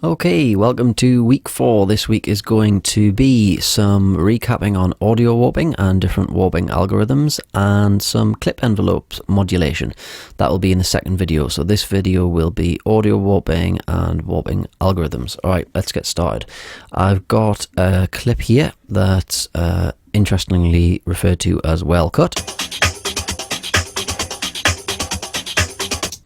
Okay, welcome to week 4. This week is going to be some recapping on audio warping and different warping algorithms and some clip envelopes modulation. That will be in the second video. So this video will be audio warping and warping algorithms. Alright, let's get started. I've got a clip here that's interestingly referred to as well cut.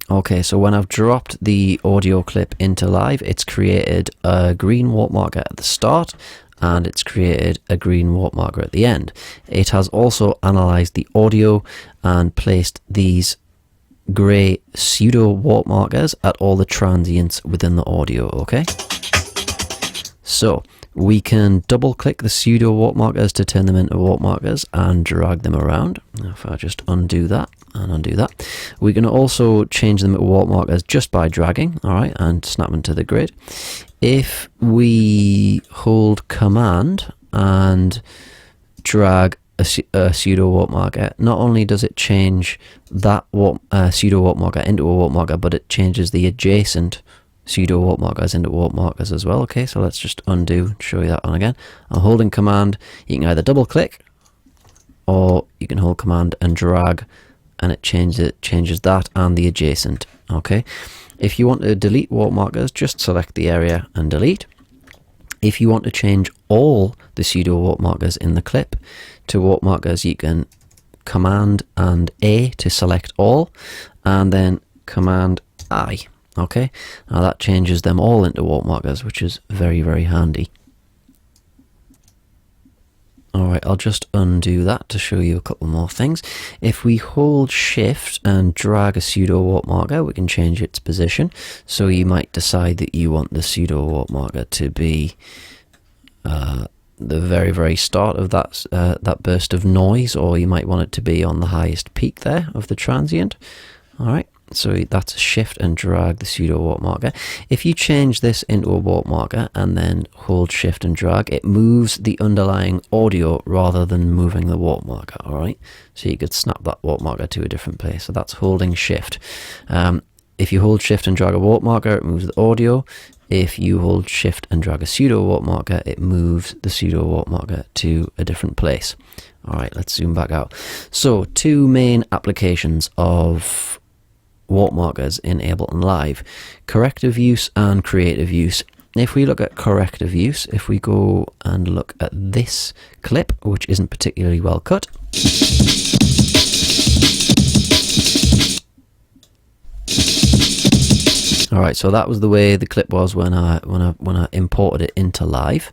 Okay, so when I've dropped the audio clip into live, it's created a green warp marker at the start and it's created a green warp marker at the end. It has also analyzed the audio and placed these grey pseudo warp markers at all the transients within the audio, okay? So we can double click the pseudo warp markers to turn them into warp markers and drag them around. If I just undo that and undo that, we can also change them to warp markers just by dragging, all right, and snap them to the grid. If we hold command and drag a pseudo warp marker, not only does it change that pseudo warp marker into a warp marker, but it changes the adjacent pseudo warp markers into warp markers as well. Okay, so let's just undo and show you that one again. I'm holding command. You can either double click or you can hold command and drag and it changes that and the adjacent. Okay, if you want to delete warp markers, just select the area and delete. If you want to change all the pseudo warp markers in the clip to warp markers, you can command and A to select all and then command I. Okay, now that changes them all into warp markers, which is very, very handy. Alright, I'll just undo that to show you a couple more things. If we hold shift and drag a pseudo warp marker, we can change its position. So you might decide that you want the pseudo warp marker to be the very, very start of that burst of noise, or you might want it to be on the highest peak there of the transient. Alright. So that's a shift and drag the pseudo warp marker. If you change this into a warp marker and then hold shift and drag, it moves the underlying audio rather than moving the warp marker. All right, so you could snap that warp marker to a different place. So that's holding shift. If you hold shift and drag a warp marker, it moves the audio. If you hold shift and drag a pseudo warp marker, it moves the pseudo warp marker to a different place. All right, let's zoom back out. So two main applications of warp markers in Ableton Live: corrective use and creative use. If we look at corrective use, if we go and look at this clip, which isn't particularly well cut, alright, so that was the way the clip was when I imported it into live.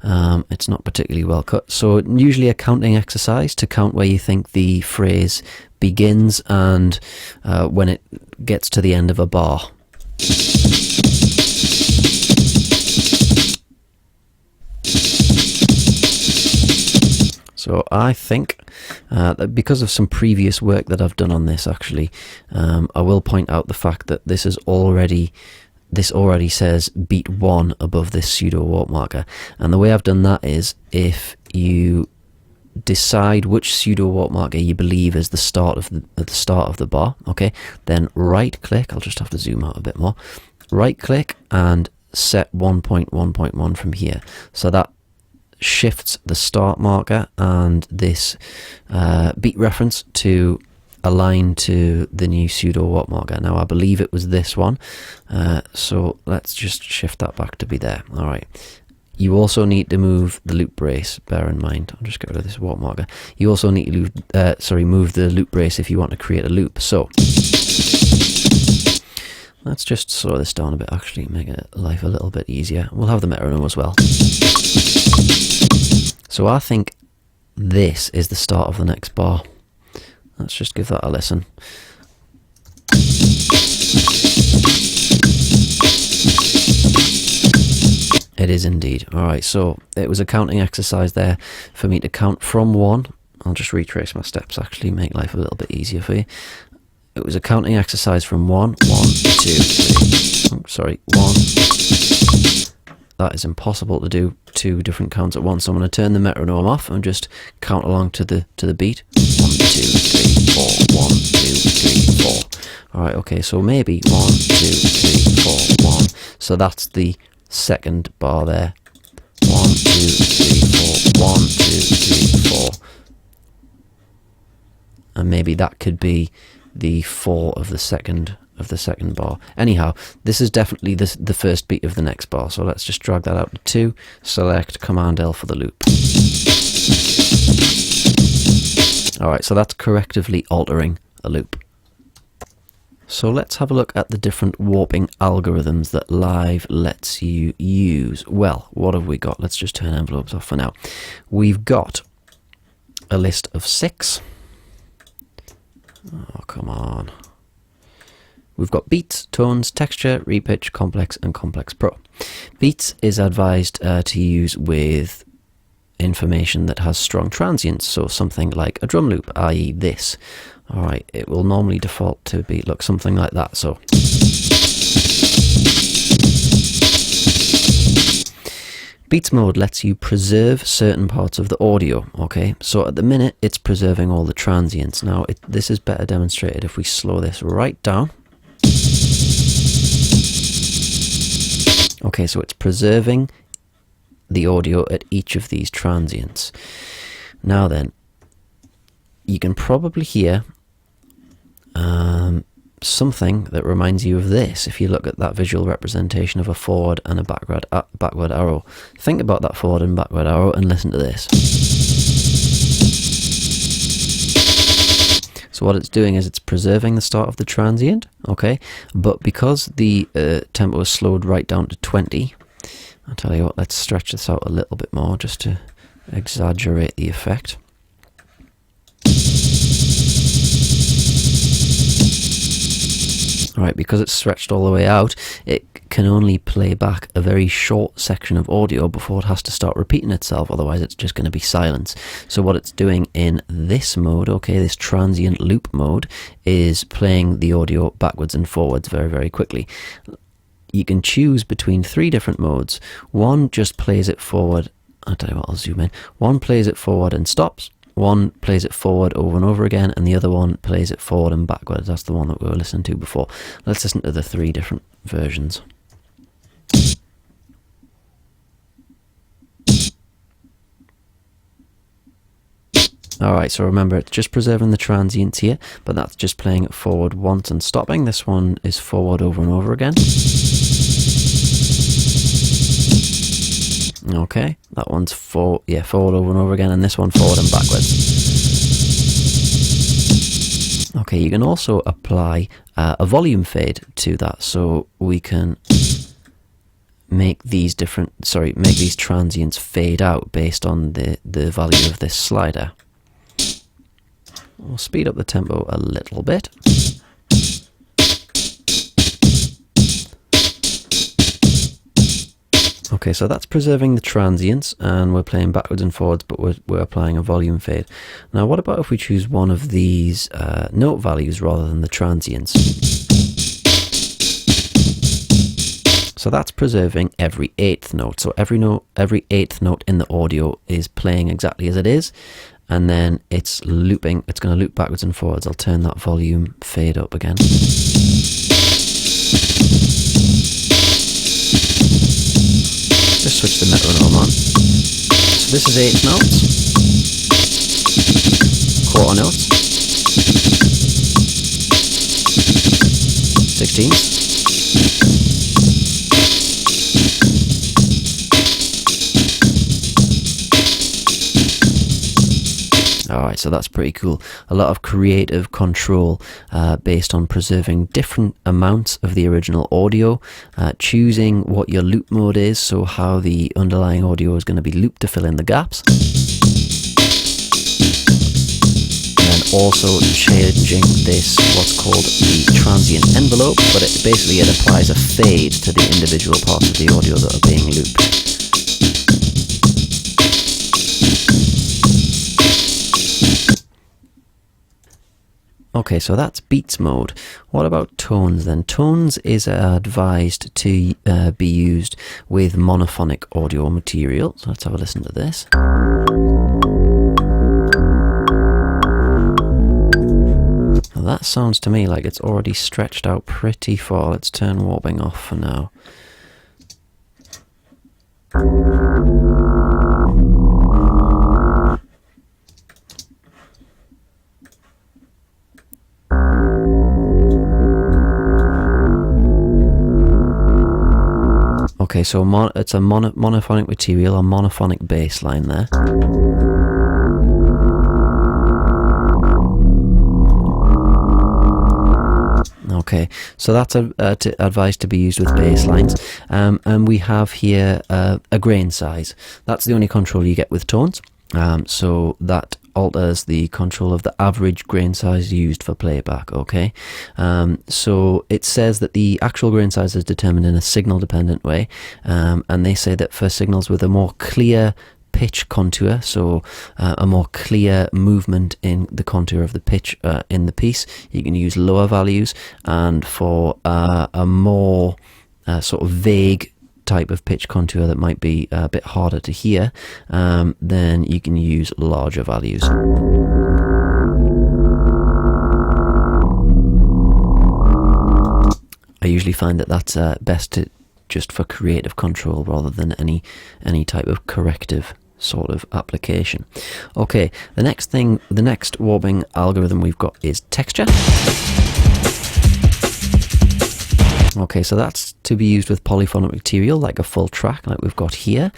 It's not particularly well cut, so usually a counting exercise to count where you think the phrase begins and when it gets to the end of a bar. So I think that because of some previous work that I've done on this, actually, I will point out the fact that this already says beat 1 above this pseudo warp marker, and the way I've done that is if you decide which pseudo warp marker you believe is the start of the bar, okay, then right click. I'll just have to zoom out a bit more. Right click and set 1.1.1 from here, so that shifts the start marker and this beat reference to align to the new pseudo warp marker. Now I believe it was this one, so let's just shift that back to be there. All right. You also need to move the loop brace, bear in mind. I'll just get rid of this warp marker. You also need to move the loop brace if you want to create a loop. So let's just slow this down a bit, actually, make life a little bit easier. We'll have the metronome as well. So I think this is the start of the next bar. Let's just give that a listen. It is indeed. Alright, so it was a counting exercise there for me to count from 1. I'll just retrace my steps, actually, make life a little bit easier for you. It was a counting exercise from 1, 1, 2, 3. Oh, sorry, 1. That is impossible to do 2 different counts at once. So I'm going to turn the metronome off and just count along to the beat. 1, 2, 3, 4. 1, 2, 3, 4. Alright, okay, so maybe 1, 2, 3, 4, 1. So that's the second bar there. 1, 2, 3, 4. 1, 2, 3, 4. And maybe that could be the 4 of the second bar. Anyhow, this is definitely the first beat of the next bar. So let's just drag that out to 2. Select Command L for the loop. Alright, so that's correctively altering a loop. So let's have a look at the different warping algorithms that Live lets you use. Well, what have we got? Let's just turn envelopes off for now. We've got a list of 6. Oh, come on. We've got beats, tones, texture, repitch, complex, and complex pro. Beats is advised to use with information that has strong transients, so something like a drum loop, i.e. this. Alright, it will normally default to be, look, something like that, so. Beats mode lets you preserve certain parts of the audio, okay? So at the minute, it's preserving all the transients. Now, this is better demonstrated if we slow this right down. Okay, so it's preserving the audio at each of these transients. Now then, you can probably hear something that reminds you of this. If you look at that visual representation of a forward and a backward arrow, think about that forward and backward arrow and listen to this. So what it's doing is it's preserving the start of the transient, okay, but because the tempo is slowed right down to 20, I'll tell you what, let's stretch this out a little bit more just to exaggerate the effect. Alright, because it's stretched all the way out, it can only play back a very short section of audio before it has to start repeating itself, otherwise it's just going to be silence. So what it's doing in this mode, okay, this transient loop mode, is playing the audio backwards and forwards very, very quickly. You can choose between 3 different modes. One just plays it forward. I'll tell you what, I'll zoom in. One plays it forward and stops. One plays it forward over and over again, and the other one plays it forward and backwards. That's the one that we were listening to before. Let's listen to the 3 different versions. Alright, so remember, it's just preserving the transients here, but that's just playing it forward once and stopping. This one is forward over and over again. Okay, that one's forward over and over again, and this one forward and backwards. Okay, you can also apply a volume fade to that, so we can make these transients fade out based on the value of this slider. We'll speed up the tempo a little bit. Okay, so that's preserving the transients, and we're playing backwards and forwards, but we're applying a volume fade. Now, what about if we choose one of these note values rather than the transients? So that's preserving every 8th note. So every 8th note in the audio is playing exactly as it is, and then it's looping. It's going to loop backwards and forwards. I'll turn that volume fade up again. Just switch the metronome on. So this is 8th notes, quarter notes, 16ths, Alright, so that's pretty cool. A lot of creative control based on preserving different amounts of the original audio, choosing what your loop mode is, so how the underlying audio is going to be looped to fill in the gaps. And then also changing this, what's called the transient envelope, but it applies a fade to the individual parts of the audio that are being looped. Okay, so that's beats mode. What about tones then? Tones is advised to be used with monophonic audio material. So let's have a listen to this. Well, that sounds to me like it's already stretched out pretty far. Let's turn warping off for now. Okay, so it's a monophonic material, a monophonic bass line there. Okay, so that's advised to be used with bass lines. And we have here a grain size. That's the only control you get with tones. So that alters the control of the average grain size used for playback. Okay, so it says that the actual grain size is determined in a signal dependent way, and they say that for signals with a more clear pitch contour, so a more clear movement in the contour of the pitch in the piece, you can use lower values, and for a more sort of vague type of pitch contour that might be a bit harder to hear, then you can use larger values. I usually find that that's best to just for creative control rather than any type of corrective sort of application. Okay, the next warping algorithm we've got is texture. Okay, so that's to be used with polyphonic material like a full track like we've got here.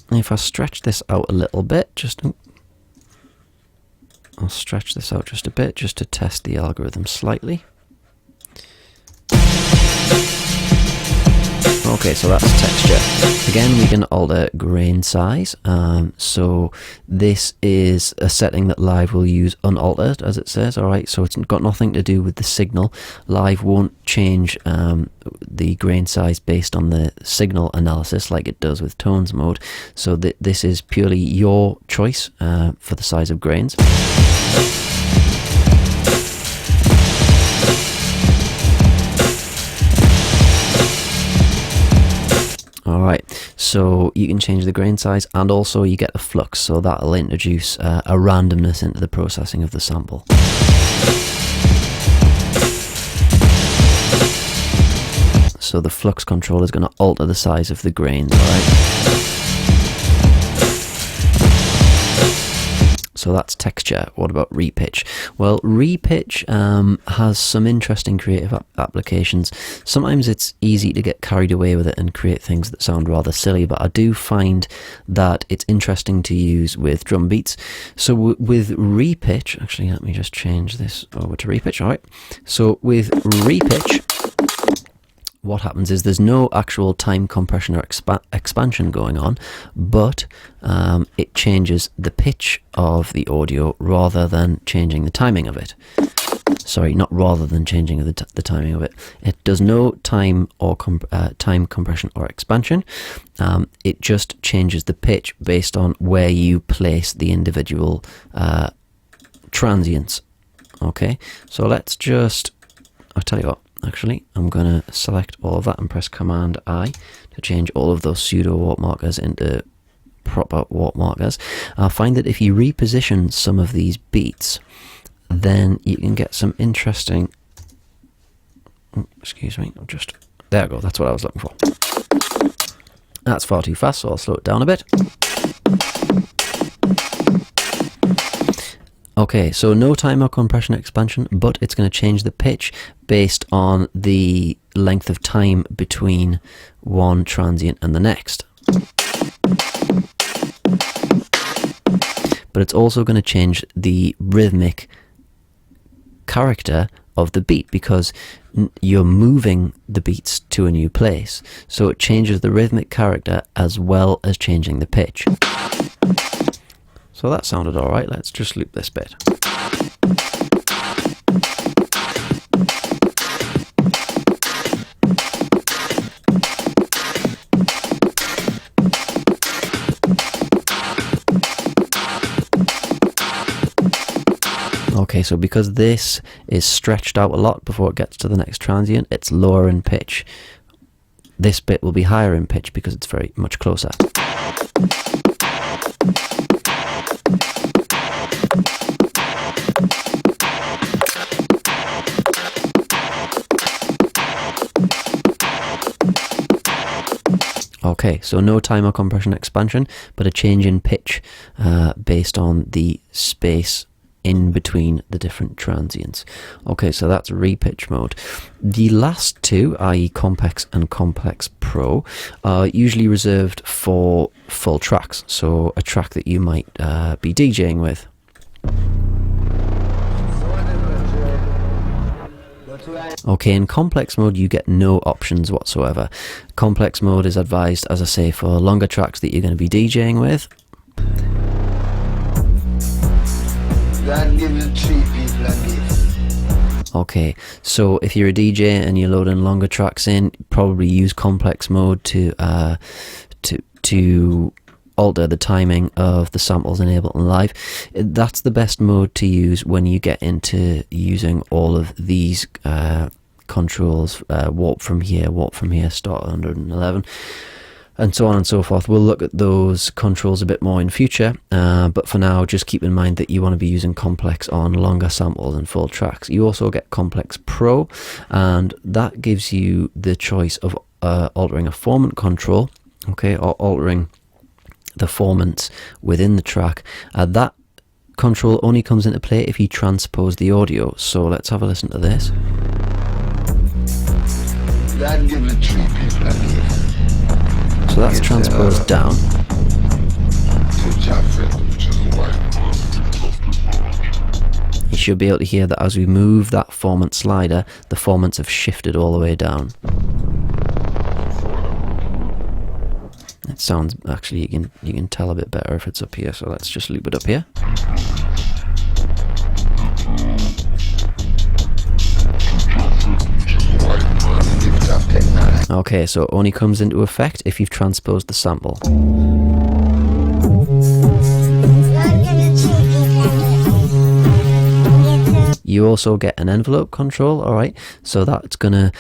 If I stretch this out a little bit, I'll stretch this out just a bit just to test the algorithm slightly. Okay, so that's texture. Again, we can alter grain size. So this is a setting that Live will use unaltered, as it says. All right, so it's got nothing to do with the signal. Live won't change the grain size based on the signal analysis like it does with tones mode. So this is purely your choice for the size of grains. Alright, so you can change the grain size, and also you get a flux, so that'll introduce a randomness into the processing of the sample. So the flux control is going to alter the size of the grains, alright? So that's texture. What about repitch? Well, repitch has some interesting creative applications. Sometimes it's easy to get carried away with it and create things that sound rather silly, but I do find that it's interesting to use with drum beats. So with repitch, actually let me just change this over to repitch. All right, so with repitch, what happens is there's no actual time compression or expansion going on, but it changes the pitch of the audio rather than changing the timing of it. Sorry, not rather than changing the timing of it. It does no time or time compression or expansion. It just changes the pitch based on where you place the individual transients. Okay, so let's just, I'll tell you what. Actually, I'm going to select all of that and press Command I to change all of those pseudo warp markers into proper warp markers. I'll find that if you reposition some of these beats, then you can get some interesting... excuse me, there we go, that's what I was looking for. That's far too fast, so I'll slow it down a bit. Okay, so no time or compression expansion, but it's going to change the pitch based on the length of time between one transient and the next. But it's also going to change the rhythmic character of the beat because you're moving the beats to a new place. So it changes the rhythmic character as well as changing the pitch. So that sounded alright, let's just loop this bit. Okay, so because this is stretched out a lot before it gets to the next transient, it's lower in pitch. This bit will be higher in pitch because it's very much closer. Okay, so no time or compression expansion, but a change in pitch based on the space in between the different transients. Okay, so that's repitch mode. The last two, i.e. Complex and Complex Pro, are usually reserved for full tracks, so a track that you might be DJing with. Okay, in complex mode you get no options whatsoever. Complex mode is advised, as I say, for longer tracks that you're going to be DJing with. Okay, so if you're a DJ and you're loading longer tracks in, probably use complex mode to alter the timing of the samples in Ableton Live. That's the best mode to use when you get into using all of these controls, warp from here, start 111, and so on and so forth. We'll look at those controls a bit more in future, but for now just keep in mind that you want to be using complex on longer samples and full tracks. You also get Complex Pro, and that gives you the choice of altering a formant control, okay, or altering the formants within the track. That control only comes into play if you transpose the audio. So let's have a listen to this. So that's transposed down. You should be able to hear that as we move that formant slider, the formants have shifted all the way down. It sounds, actually, you can tell a bit better if it's up here, so let's just loop it up here. Okay, so it only comes into effect if you've transposed the sample. You also get an envelope control, alright, so that's gonna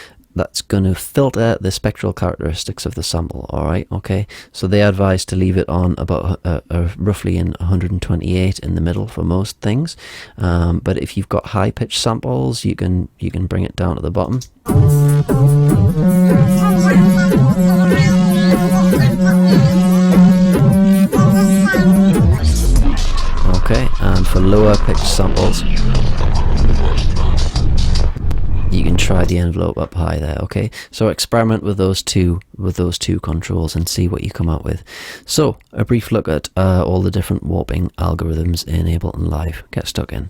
filter the spectral characteristics of the sample, alright, okay, so they advise to leave it on about roughly in 128 in the middle for most things, but if you've got high pitched samples you can bring it down to the bottom. Okay, and for lower pitched samples you can try the envelope up high there, okay? So experiment with those two controls and see what you come out with. So, a brief look at all the different warping algorithms in Ableton Live. Get stuck in.